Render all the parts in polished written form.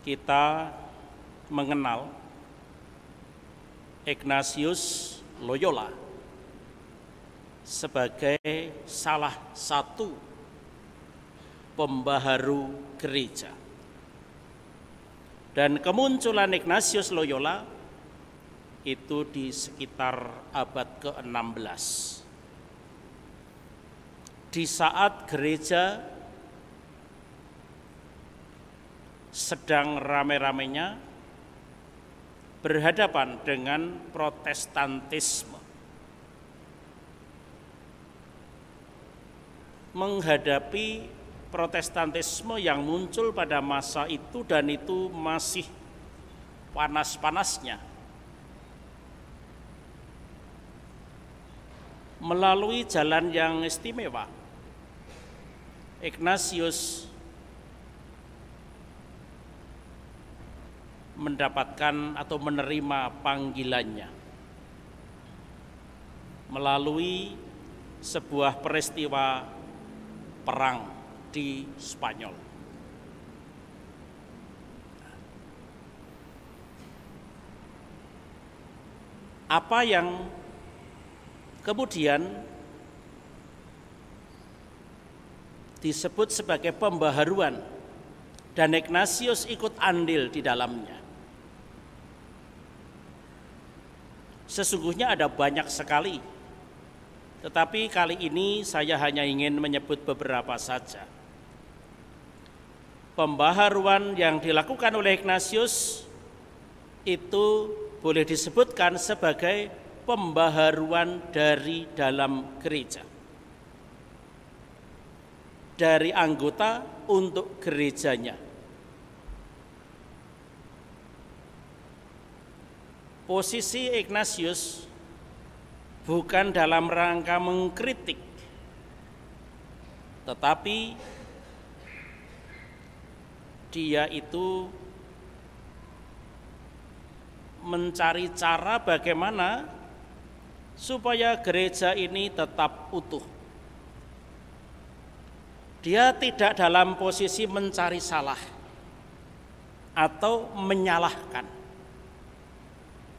kita mengenal Ignatius Loyola sebagai salah satu pembaharu gereja. Dan kemunculan Ignatius Loyola itu di sekitar abad ke-16. Di saat gereja sedang rame-ramenya berhadapan dengan Protestantisme. Menghadapi Protestantisme yang muncul pada masa itu dan itu masih panas-panasnya. Melalui jalan yang istimewa, Ignatius mendapatkan atau menerima panggilannya melalui sebuah peristiwa perang di Spanyol. Apa yang kemudian disebut sebagai pembaharuan dan Ignatius ikut andil di dalamnya. Sesungguhnya ada banyak sekali, tetapi kali ini saya hanya ingin menyebut beberapa saja. Pembaharuan yang dilakukan oleh Ignatius itu boleh disebutkan sebagai pembaharuan dari dalam gereja. Dari anggota untuk gerejanya. Posisi Ignatius bukan dalam rangka mengkritik, tetapi dia itu mencari cara bagaimana supaya gereja ini tetap utuh. Dia tidak dalam posisi mencari salah atau menyalahkan.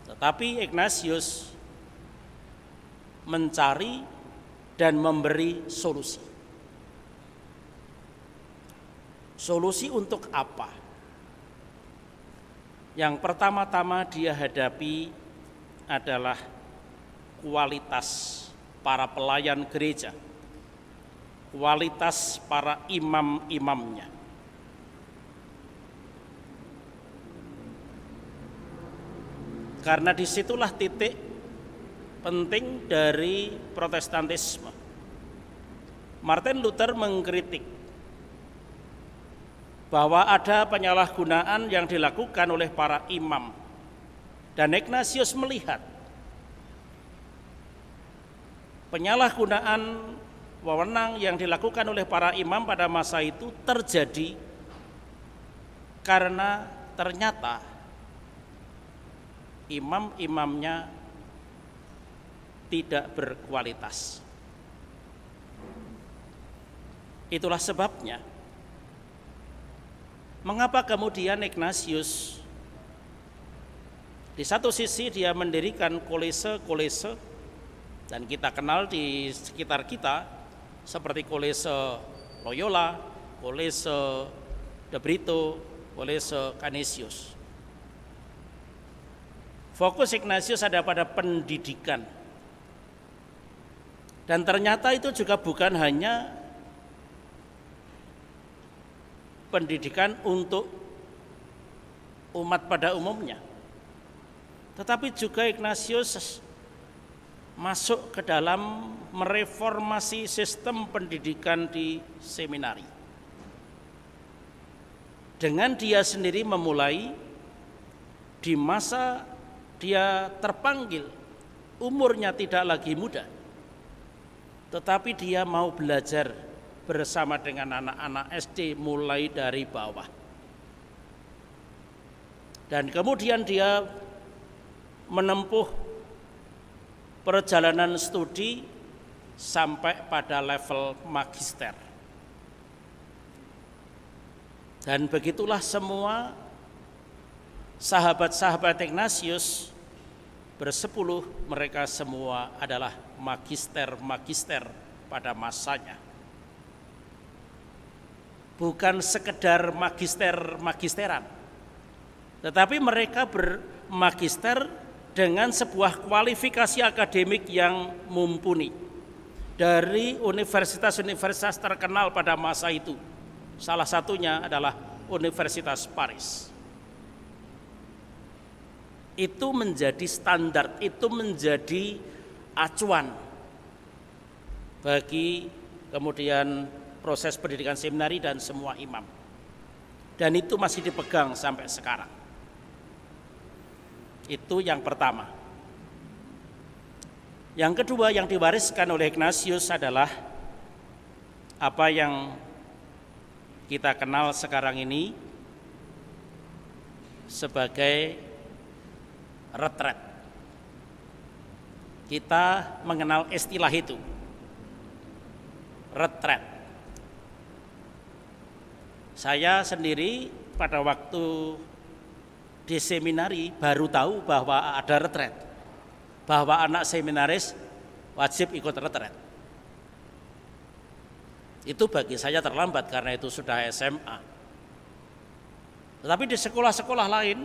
Tetapi Ignatius mencari dan memberi solusi. Solusi untuk apa? Yang pertama-tama dia hadapi adalah kualitas para pelayan gereja, kualitas para imam-imamnya. Karena disitulah titik penting dari Protestantisme. Martin Luther mengkritik bahwa ada penyalahgunaan yang dilakukan oleh para imam. Dan Ignatius melihat penyalahgunaan wewenang yang dilakukan oleh para imam pada masa itu terjadi karena ternyata imam-imamnya tidak berkualitas. Itulah sebabnya mengapa kemudian Ignatius di satu sisi dia mendirikan kolese-kolese, dan kita kenal di sekitar kita seperti kolese Loyola, kolese De Brito, kolese Canisius. Fokus Ignatius ada pada pendidikan. Dan ternyata itu juga bukan hanya pendidikan untuk umat pada umumnya, tetapi juga Ignatius masuk ke dalam mereformasi sistem pendidikan di seminari. Dengan dia sendiri memulai di masa dia terpanggil, umurnya tidak lagi muda, tetapi dia mau belajar bersama dengan anak-anak SD mulai dari bawah. Dan kemudian dia menempuh perjalanan studi sampai pada level magister. Dan begitulah semua sahabat-sahabat Ignatius bersepuluh, mereka semua adalah magister-magister pada masanya. Bukan sekedar magister-magisteran, tetapi mereka bermagister dengan sebuah kualifikasi akademik yang mumpuni dari universitas-universitas terkenal pada masa itu. Salah satunya adalah Universitas Paris. Itu menjadi standar, itu menjadi acuan bagi kemudian proses pendidikan seminari dan semua imam. Dan itu masih dipegang sampai sekarang. Itu yang pertama. Yang kedua yang diwariskan oleh Ignatius adalah apa yang kita kenal sekarang ini sebagai retret. Kita mengenal istilah itu, retret. Saya sendiri pada waktu di seminari baru tahu bahwa ada retret, bahwa anak seminaris wajib ikut retret. Itu bagi saya terlambat karena itu sudah SMA. Tetapi di sekolah-sekolah lain,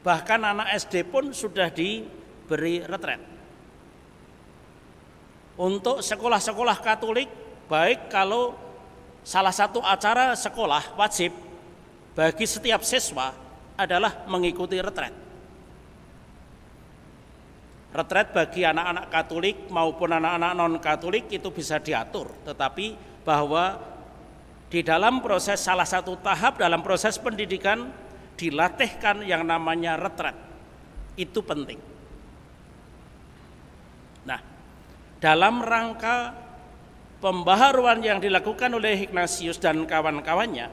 bahkan anak SD pun sudah diberi retret. Untuk sekolah-sekolah Katolik, baik kalau salah satu acara sekolah wajib bagi setiap siswa adalah mengikuti retret. Retret bagi anak-anak Katolik maupun anak-anak non-Katolik itu bisa diatur, tetapi bahwa di dalam proses salah satu tahap dalam proses pendidikan dilatihkan yang namanya retret. Itu penting. Nah, dalam rangka pembaharuan yang dilakukan oleh Ignatius dan kawan-kawannya,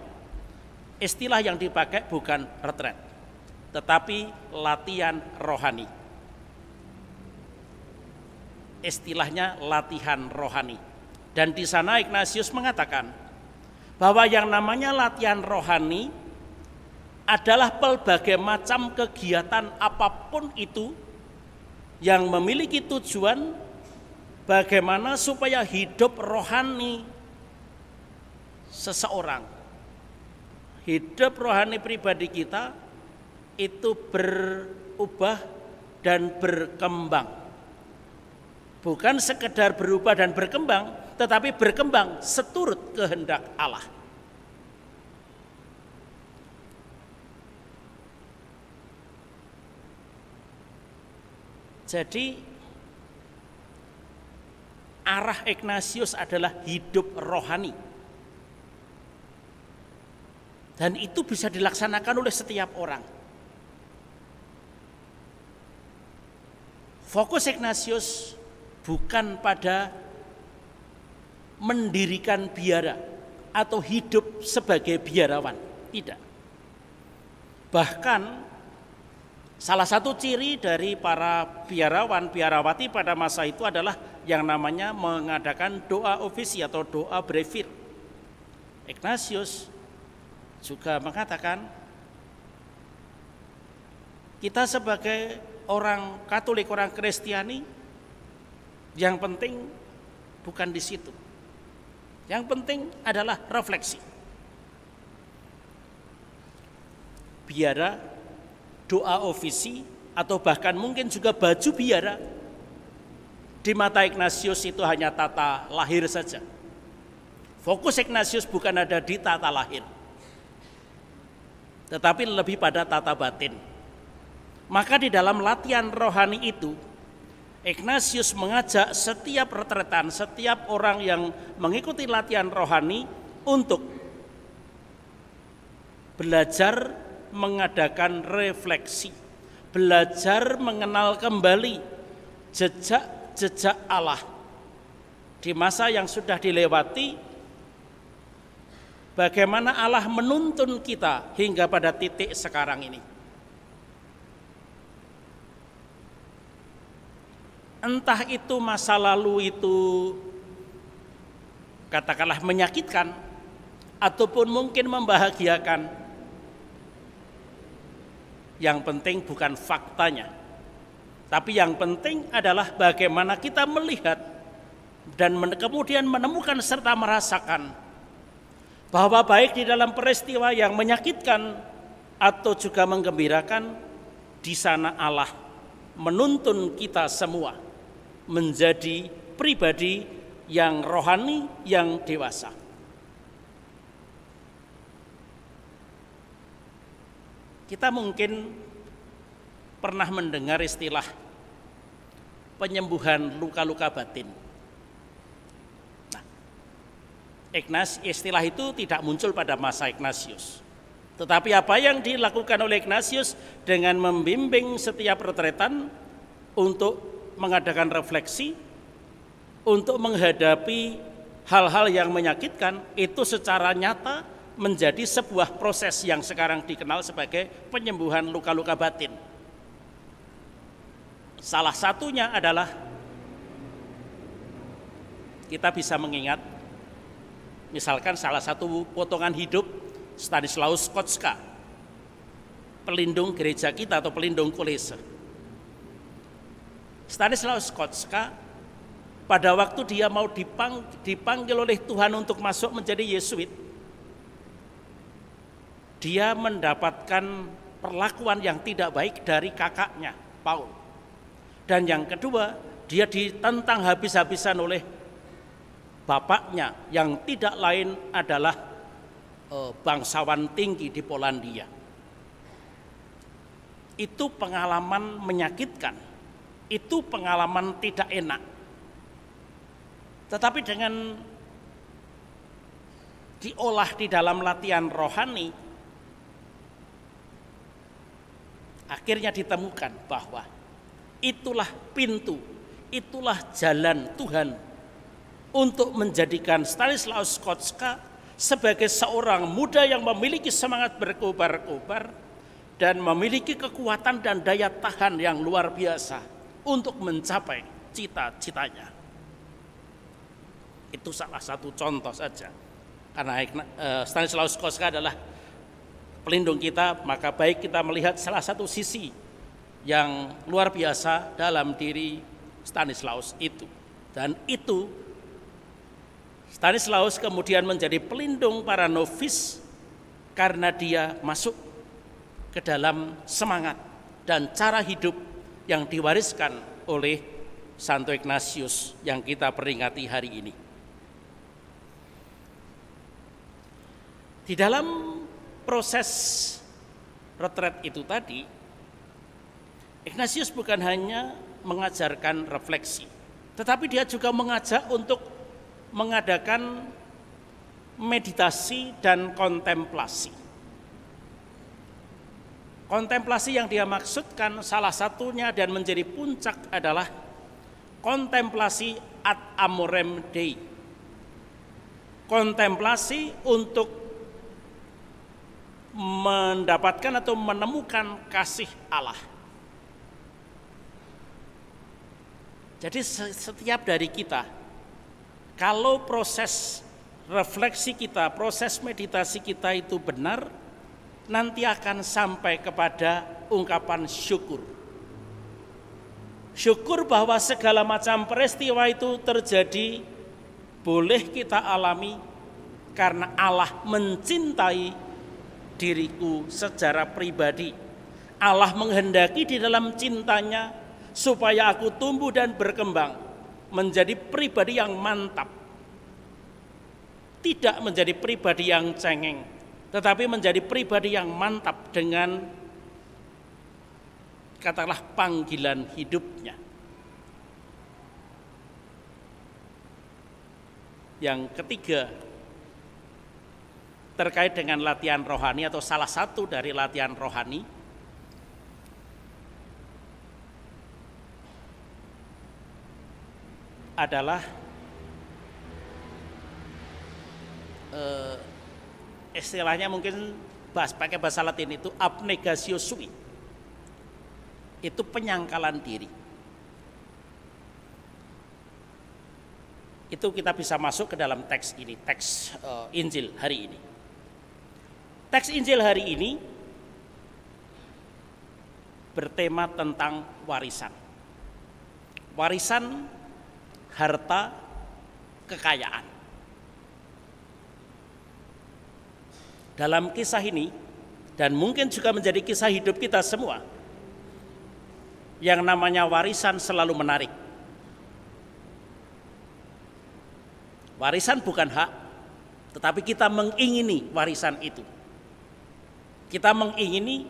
istilah yang dipakai bukan retret, tetapi latihan rohani. Istilahnya latihan rohani. Dan di sana Ignatius mengatakan bahwa yang namanya latihan rohani adalah pelbagai macam kegiatan apapun itu yang memiliki tujuan bagaimana supaya hidup rohani seseorang, hidup rohani pribadi kita itu berubah dan berkembang. Bukan sekedar berubah dan berkembang, tetapi berkembang seturut kehendak Allah. Jadi arah Ignatius adalah hidup rohani. Dan itu bisa dilaksanakan oleh setiap orang. Fokus Ignatius bukan pada mendirikan biara atau hidup sebagai biarawan, tidak. Bahkan salah satu ciri dari para biarawan, biarawati pada masa itu adalah yang namanya mengadakan doa ofisi atau doa brevir. Ignatius juga mengatakan kita sebagai orang Katolik, orang Kristiani, yang penting bukan di situ. Yang penting adalah refleksi. Biara, doa ofisi, atau bahkan mungkin juga baju biara, di mata Ignatius itu hanya tata lahir saja. Fokus Ignatius bukan ada di tata lahir, tetapi lebih pada tata batin. Maka di dalam latihan rohani itu, Ignatius mengajak setiap retretan, setiap orang yang mengikuti latihan rohani untuk belajar mengadakan refleksi, belajar mengenal kembali jejak-jejak Allah di masa yang sudah dilewati, bagaimana Allah menuntun kita hingga pada titik sekarang ini. Entah itu masa lalu itu katakanlah menyakitkan ataupun mungkin membahagiakan. Yang penting bukan faktanya, tapi yang penting adalah bagaimana kita melihat dan kemudian menemukan serta merasakan bahwa baik di dalam peristiwa yang menyakitkan atau juga menggembirakan, di sana Allah menuntun kita semua menjadi pribadi yang rohani, yang dewasa. Kita mungkin pernah mendengar istilah penyembuhan luka-luka batin. Nah, istilah itu tidak muncul pada masa Ignatius. Tetapi apa yang dilakukan oleh Ignatius dengan membimbing setiap retretan untuk mengadakan refleksi, untuk menghadapi hal-hal yang menyakitkan, itu secara nyata menjadi sebuah proses yang sekarang dikenal sebagai penyembuhan luka-luka batin. Salah satunya adalah kita bisa mengingat misalkan salah satu potongan hidup Stanislaus Kotska, pelindung gereja kita atau pelindung kolese. Stanislaus Kotska pada waktu dia mau dipanggil oleh Tuhan untuk masuk menjadi Yesuit, dia mendapatkan perlakuan yang tidak baik dari kakaknya, Paul. Dan yang kedua, dia ditentang habis-habisan oleh bapaknya yang tidak lain adalah bangsawan tinggi di Polandia. Itu pengalaman menyakitkan, itu pengalaman tidak enak. Tetapi dengan diolah di dalam latihan rohani, akhirnya ditemukan bahwa itulah pintu, itulah jalan Tuhan untuk menjadikan Stanislaus Kotska sebagai seorang muda yang memiliki semangat berkobar-kobar dan memiliki kekuatan dan daya tahan yang luar biasa untuk mencapai cita-citanya. Itu salah satu contoh saja. Karena Stanislaus Kotska adalah pelindung kita, maka baik kita melihat salah satu sisi yang luar biasa dalam diri Stanislaus itu. Dan itu Stanislaus kemudian menjadi pelindung para novis karena dia masuk ke dalam semangat dan cara hidup yang diwariskan oleh Santo Ignatius yang kita peringati hari ini. Di dalam proses retret itu tadi, Ignatius bukan hanya mengajarkan refleksi, tetapi dia juga mengajak untuk mengadakan meditasi dan kontemplasi. Kontemplasi yang dia maksudkan salah satunya dan menjadi puncak adalah kontemplasi ad amorem Dei. Kontemplasi untuk mendapatkan atau menemukan kasih Allah. Jadi setiap dari kita, kalau proses refleksi kita, proses meditasi kita itu benar, nanti akan sampai kepada ungkapan syukur. Syukur bahwa segala macam peristiwa itu terjadi, boleh kita alami karena Allah mencintai diriku secara pribadi. Allah menghendaki di dalam cintanya supaya aku tumbuh dan berkembang menjadi pribadi yang mantap. Tidak menjadi pribadi yang cengeng, tetapi menjadi pribadi yang mantap dengan katakanlah panggilan hidupnya. Yang ketiga, terkait dengan latihan rohani atau salah satu dari latihan rohani, adalah istilahnya mungkin pakai bahasa Latin itu abnegatio sui. Itu penyangkalan diri. Itu kita bisa masuk ke dalam teks ini, teks Injil hari ini. Teks Injil hari ini bertema tentang warisan. Warisan, harta, kekayaan. Dalam kisah ini, dan mungkin juga menjadi kisah hidup kita semua, yang namanya warisan selalu menarik. Warisan bukan hak, tetapi kita mengingini warisan itu. Kita mengingini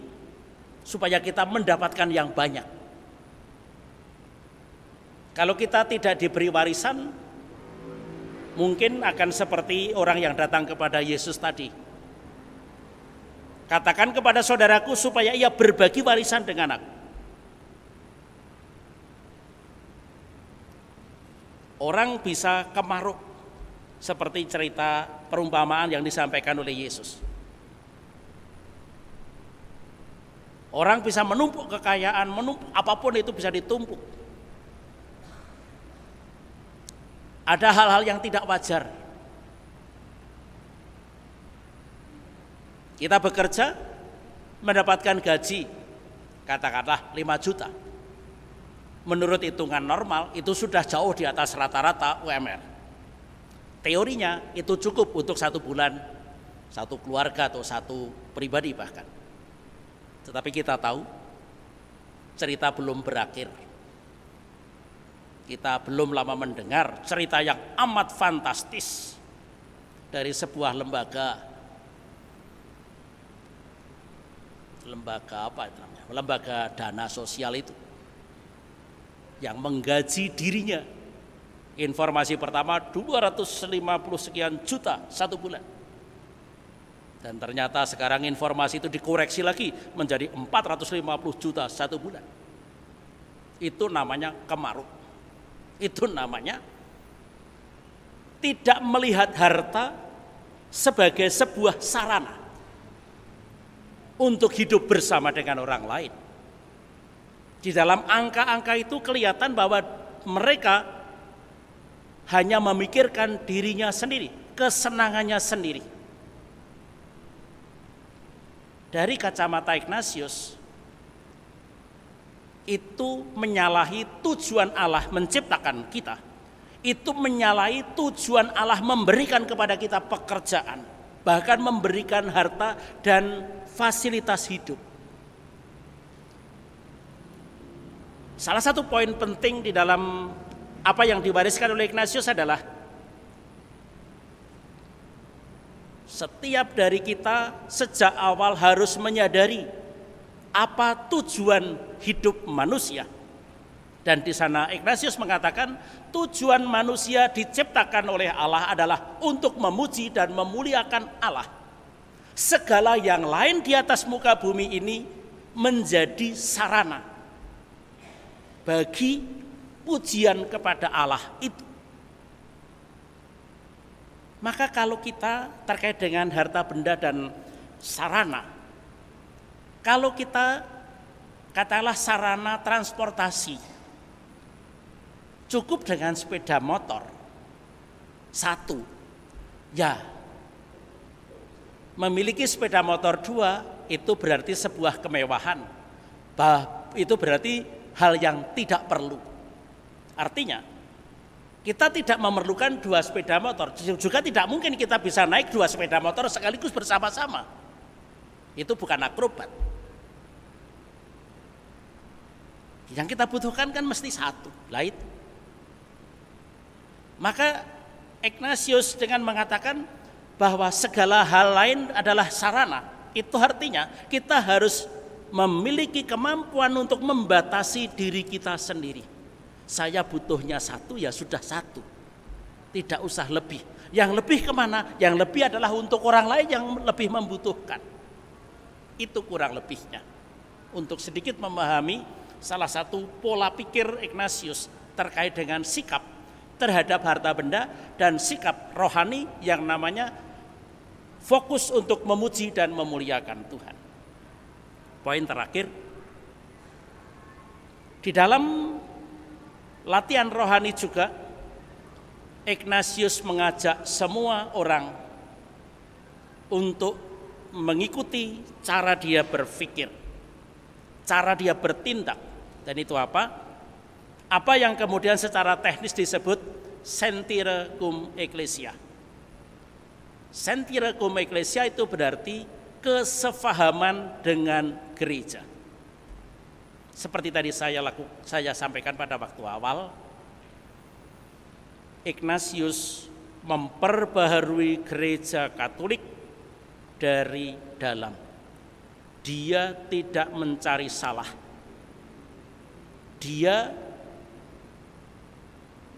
supaya kita mendapatkan yang banyak. Kalau kita tidak diberi warisan, mungkin akan seperti orang yang datang kepada Yesus tadi. Katakan kepada saudaraku supaya ia berbagi warisan dengan aku. Orang bisa kemaruk seperti cerita perumpamaan yang disampaikan oleh Yesus. Orang bisa menumpuk kekayaan, menumpuk apapun itu bisa ditumpuk. Ada hal-hal yang tidak wajar. Kita bekerja mendapatkan gaji katakanlah 5 juta. Menurut hitungan normal itu sudah jauh di atas rata-rata UMR. Teorinya itu cukup untuk 1 bulan, 1 keluarga atau 1 pribadi bahkan. Tetapi kita tahu cerita belum berakhir. Kita belum lama mendengar cerita yang amat fantastis dari sebuah lembaga apa itu namanya? Lembaga dana sosial itu yang menggaji dirinya. Informasi pertama 250 sekian juta 1 bulan. Dan ternyata sekarang informasi itu dikoreksi lagi menjadi 450 juta 1 bulan. Itu namanya kemaruk. Itu namanya tidak melihat harta sebagai sebuah sarana untuk hidup bersama dengan orang lain. Di dalam angka-angka itu kelihatan bahwa mereka hanya memikirkan dirinya sendiri, kesenangannya sendiri. Dari kacamata Ignatius, itu menyalahi tujuan Allah menciptakan kita. Itu menyalahi tujuan Allah memberikan kepada kita pekerjaan, bahkan memberikan harta dan fasilitas hidup. Salah satu poin penting di dalam apa yang diwariskan oleh Ignatius adalah setiap dari kita sejak awal harus menyadari apa tujuan hidup manusia. Dan di sana Ignatius mengatakan tujuan manusia diciptakan oleh Allah adalah untuk memuji dan memuliakan Allah. Segala yang lain di atas muka bumi ini menjadi sarana bagi pujian kepada Allah itu. Maka kalau kita terkait dengan harta benda dan sarana, kalau kita katakanlah sarana transportasi, cukup dengan sepeda motor 1, ya. Memiliki sepeda motor 2 itu berarti sebuah kemewahan. Itu berarti hal yang tidak perlu. Artinya kita tidak memerlukan 2 sepeda motor. Juga tidak mungkin kita bisa naik 2 sepeda motor sekaligus bersama-sama. Itu bukan akrobat. Yang kita butuhkan kan mesti 1. Lah itu. Maka Ignatius dengan mengatakan bahwa segala hal lain adalah sarana, itu artinya kita harus memiliki kemampuan untuk membatasi diri kita sendiri. Saya butuhnya 1, ya sudah 1, tidak usah lebih. Yang lebih kemana? Yang lebih adalah untuk orang lain yang lebih membutuhkan. Itu kurang lebihnya. Untuk sedikit memahami salah satu pola pikir Ignatius terkait dengan sikap terhadap harta benda dan sikap rohani yang namanya fokus untuk memuji dan memuliakan Tuhan. Poin terakhir, di dalam latihan rohani juga Ignatius mengajak semua orang untuk mengikuti cara dia berpikir. cara dia bertindak. Dan itu apa? Apa yang kemudian secara teknis disebut sentire cum ecclesia. Sentire cum ecclesia itu berarti kesefahaman dengan gereja. Seperti tadi saya sampaikan pada waktu awal, Ignatius memperbaharui gereja Katolik dari dalam. Dia tidak mencari salah. Dia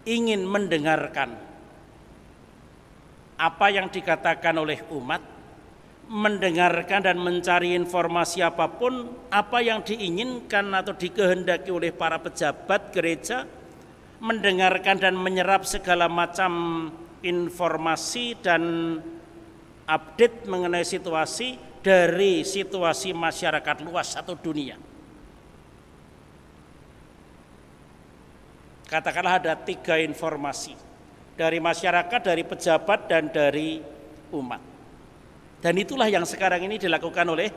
ingin mendengarkan apa yang dikatakan oleh umat, mendengarkan dan mencari informasi apapun, apa yang diinginkan atau dikehendaki oleh para pejabat gereja, mendengarkan dan menyerap segala macam informasi dan update mengenai situasi dari situasi masyarakat luas atau dunia. Katakanlah ada 3 informasi dari masyarakat, dari pejabat, dan dari umat. Dan itulah yang sekarang ini dilakukan oleh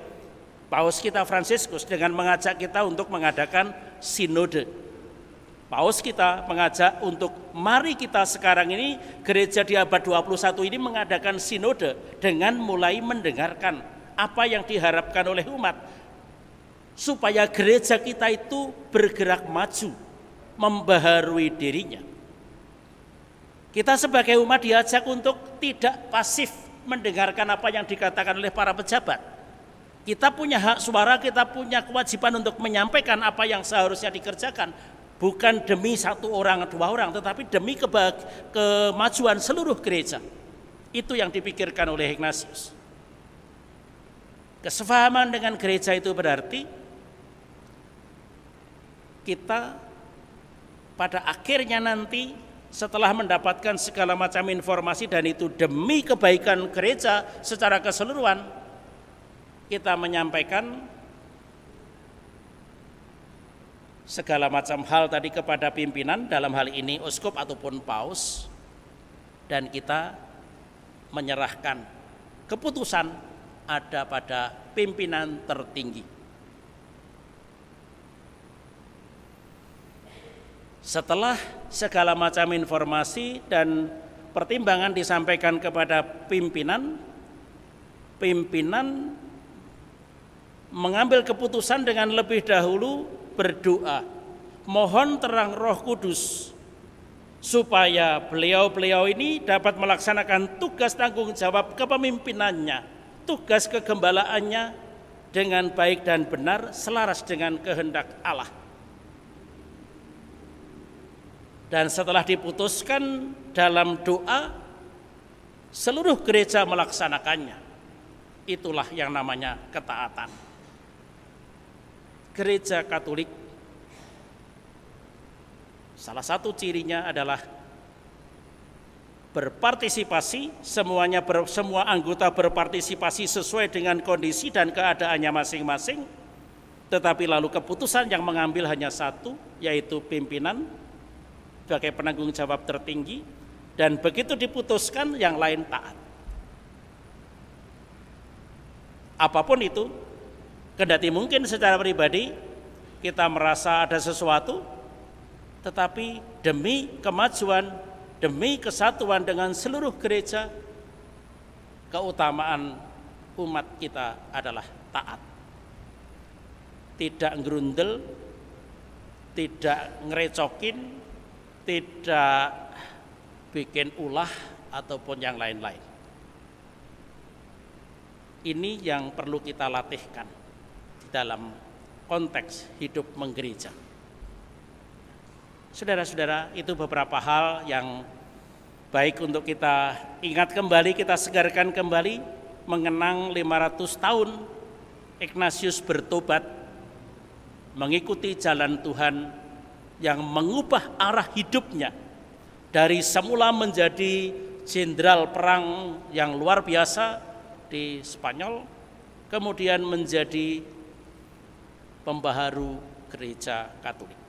Paus kita Fransiskus dengan mengajak kita untuk mengadakan sinode. Paus kita mengajak untuk mari kita sekarang ini gereja di abad 21 ini mengadakan sinode dengan mulai mendengarkan apa yang diharapkan oleh umat supaya gereja kita itu bergerak maju, membaharui dirinya. Kita sebagai umat diajak untuk tidak pasif mendengarkan apa yang dikatakan oleh para pejabat. Kita punya hak suara, kita punya kewajiban untuk menyampaikan apa yang seharusnya dikerjakan. Bukan demi 1 orang, 2 orang, tetapi demi kemajuan seluruh gereja. Itu yang dipikirkan oleh Ignatius. Kesepahaman dengan gereja itu berarti kita pada akhirnya nanti setelah mendapatkan segala macam informasi dan itu demi kebaikan gereja secara keseluruhan, kita menyampaikan segala macam hal tadi kepada pimpinan, dalam hal ini uskup ataupun paus, dan kita menyerahkan keputusan ada pada pimpinan tertinggi. Setelah segala macam informasi dan pertimbangan disampaikan kepada pimpinan, pimpinan mengambil keputusan dengan lebih dahulu berdoa, mohon terang Roh Kudus supaya beliau-beliau ini dapat melaksanakan tugas tanggung jawab kepemimpinannya, tugas kegembalaannya dengan baik dan benar selaras dengan kehendak Allah. Dan setelah diputuskan dalam doa, seluruh gereja melaksanakannya. Itulah yang namanya ketaatan. Gereja Katolik, salah satu cirinya adalah berpartisipasi, semua anggota berpartisipasi sesuai dengan kondisi dan keadaannya masing-masing, tetapi lalu keputusan yang mengambil hanya satu, yaitu pimpinan sebagai penanggung jawab tertinggi, dan begitu diputuskan yang lain taat. Apapun itu, kendati mungkin secara pribadi kita merasa ada sesuatu, tetapi demi kemajuan, demi kesatuan dengan seluruh gereja, keutamaan umat kita adalah taat. Tidak ngerundel, tidak ngerecokin, tidak bikin ulah ataupun yang lain-lain. Ini yang perlu kita latihkan di dalam konteks hidup menggereja. Saudara-saudara, itu beberapa hal yang baik untuk kita ingat kembali, kita segarkan kembali, mengenang 500 tahun Ignatius bertobat, mengikuti jalan Tuhan yang mengubah arah hidupnya dari semula menjadi jenderal perang yang luar biasa di Spanyol, kemudian menjadi pembaharu gereja Katolik.